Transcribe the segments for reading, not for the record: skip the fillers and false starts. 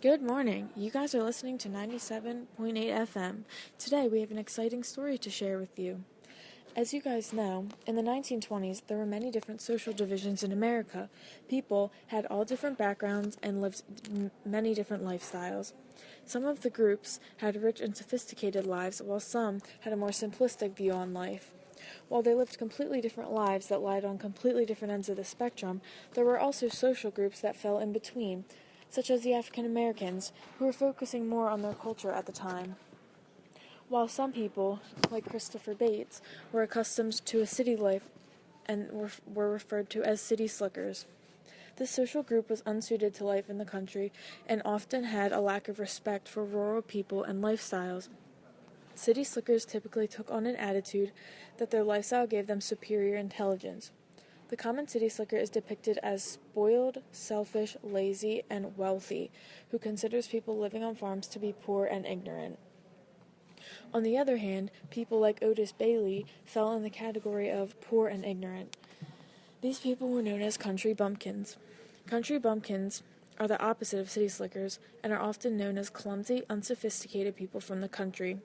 Good morning. You guys are listening to 97.8 FM. Today we have an exciting story to share with you. As you guys know, in the 1920s there were many different social divisions in America. People had all different backgrounds and lived many different lifestyles. Some of the groups had rich and sophisticated lives, while some had a more simplistic view on life. While they lived completely different lives that lied on completely different ends of the spectrum, there were also social groups that fell in between, such as the African Americans, who were focusing more on their culture at the time. While some people, like Christopher Bates, were accustomed to a city life and were referred to as city slickers. This social group was unsuited to life in the country and often had a lack of respect for rural people and lifestyles. City slickers typically took on an attitude that their lifestyle gave them superior intelligence. The common city slicker is depicted as spoiled, selfish, lazy, and wealthy, who considers people living on farms to be poor and ignorant. On the other hand, people like Otis Bailey fell in the category of poor and ignorant. These people were known as country bumpkins. Country bumpkins are the opposite of city slickers and are often known as clumsy, unsophisticated people from the country.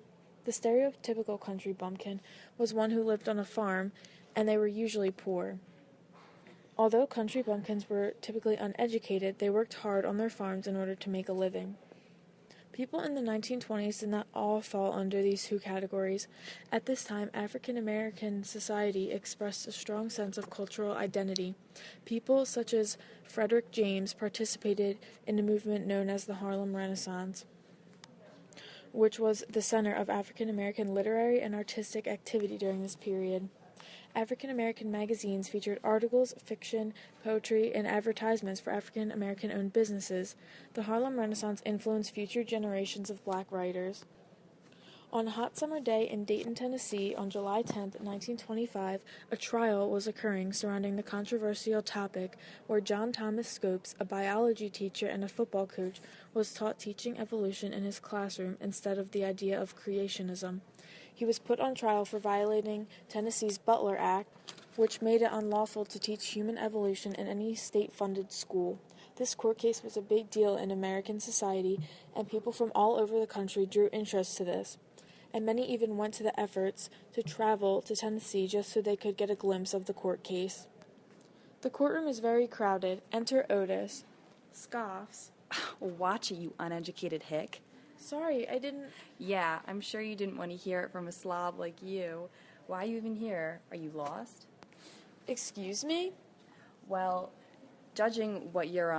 The stereotypical country bumpkin was one who lived on a farm, and they were usually poor. Although country bumpkins were typically uneducated, they worked hard on their farms in order to make a living. People in the 1920s did not all fall under these two categories. At this time, African American society expressed a strong sense of cultural identity. People such as Frederick James participated in a movement known as the Harlem Renaissance, which was the center of African American literary and artistic activity during this period. African American magazines featured articles, fiction, poetry, and advertisements for African American owned businesses. The Harlem Renaissance influenced future generations of black writers. On a hot summer day in Dayton, Tennessee, on July 10, 1925, a trial was occurring surrounding the controversial topic where John Thomas Scopes, a biology teacher and a football coach, was taught teaching evolution in his classroom instead of the idea of creationism. He was put on trial for violating Tennessee's Butler Act, which made it unlawful to teach human evolution in any state-funded school. This court case was a big deal in American society, and people from all over the country drew interest to this, and many even went to the efforts to travel to Tennessee just so they could get a glimpse of the court case. The courtroom is very crowded. Enter Otis. Scoffs. Watch it, you uneducated hick. Sorry, I didn't... Yeah, I'm sure you didn't want to hear it from a slob like you. Why are you even here? Are you lost? Excuse me? Well, judging what you're,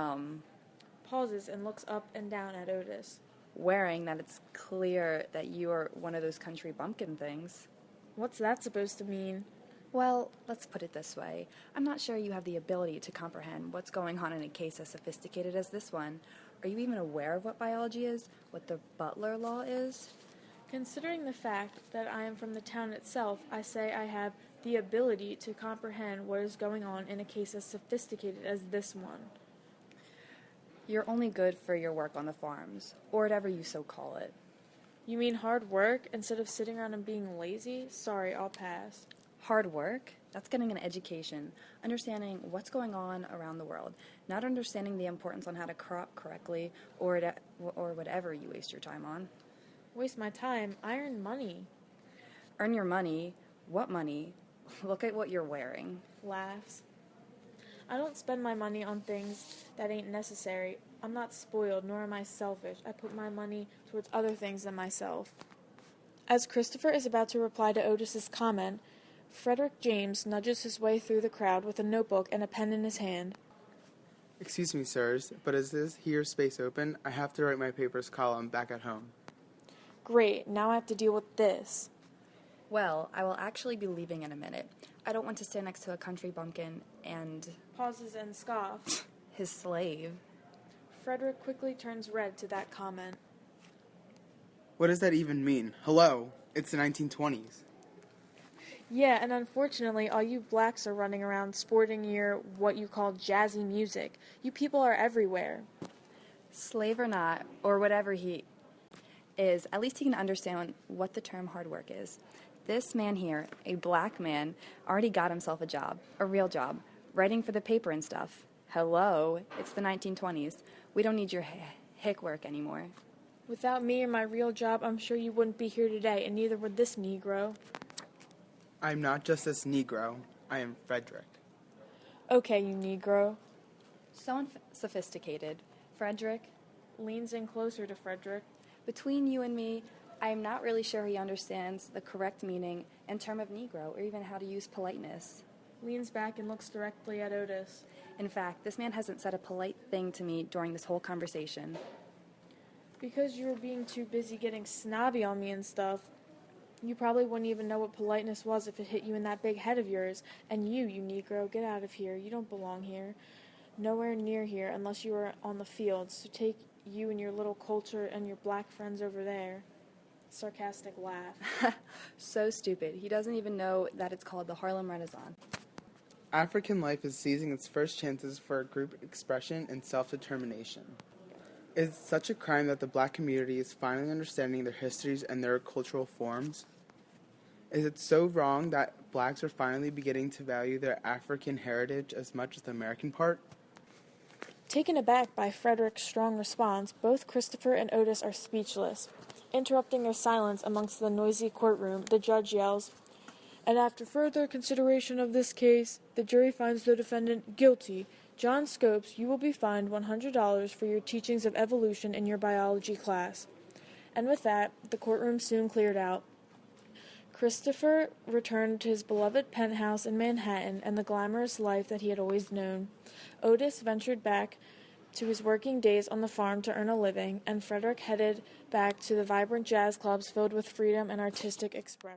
Pauses and looks up and down at Otis. wearing, that it's clear that you are one of those country bumpkin things. What's that supposed to mean? Well, let's put it this way. I'm not sure you have the ability to comprehend what's going on in a case as sophisticated as this one. Are you even aware of what biology is? What the Butler Law is? Considering the fact that I am from the town itself, I say I have the ability to comprehend what is going on in a case as sophisticated as this one. You're only good for your work on the farms, or whatever you so call it. You mean hard work instead of sitting around and being lazy? Sorry, I'll pass. Hard work? That's getting an education, understanding what's going on around the world, not understanding the importance on how to crop correctly or whatever you waste your time on. Waste my time? I earn money. Earn your money? What money? Look at what you're wearing. Laughs. I don't spend my money on things that ain't necessary. I'm not spoiled, nor am I selfish. I put my money towards other things than myself. As Christopher is about to reply to Otis's comment, Frederick James nudges his way through the crowd with a notebook and a pen in his hand. Excuse me, sirs, but is this here space open? I have to write my papers column back at home. Great, now I have to deal with this. Well, I will actually be leaving in a minute. I don't want to stand next to a country bumpkin and... Pauses and scoffs. his slave. Frederick quickly turns red to that comment. What does that even mean? Hello, it's the 1920s. Yeah, and unfortunately, all you blacks are running around sporting your, what you call, jazzy music. You people are everywhere. Slave or not, or whatever he is, at least he can understand what the term hard work is. This man here, a black man, already got himself a job, a real job, writing for the paper and stuff. Hello, it's the 1920s. We don't need your hick work anymore. Without me and my real job, I'm sure you wouldn't be here today, and neither would this Negro. I'm not just this Negro. I am Frederick. Okay, you Negro. So sophisticated. Frederick, Leans in closer to Frederick. between you and me, I am not really sure he understands the correct meaning and term of Negro or even how to use politeness. Leans back and looks directly at Otis. In fact, this man hasn't said a polite thing to me during this whole conversation. Because you were being too busy getting snobby on me and stuff, you probably wouldn't even know what politeness was if it hit you in that big head of yours. And you Negro, get out of here. You don't belong here. Nowhere near here unless you are on the field. So take you and your little culture and your black friends over there. Sarcastic laugh. So stupid. He doesn't even know that it's called the Harlem Renaissance. African life is seizing its first chances for group expression and self-determination. Is it such a crime that the black community is finally understanding their histories and their cultural forms? Is it so wrong that blacks are finally beginning to value their African heritage as much as the American part? Taken aback by Frederick's strong response, both Christopher and Otis are speechless. Interrupting their silence amongst the noisy courtroom, the judge yells, "And after further consideration of this case, the jury finds the defendant guilty. John Scopes, you will be fined $100 for your teachings of evolution in your biology class." And with that, the courtroom soon cleared out. Christopher returned to his beloved penthouse in Manhattan and the glamorous life that he had always known. Otis ventured back to his working days on the farm to earn a living, and Frederick headed back to the vibrant jazz clubs filled with freedom and artistic expression.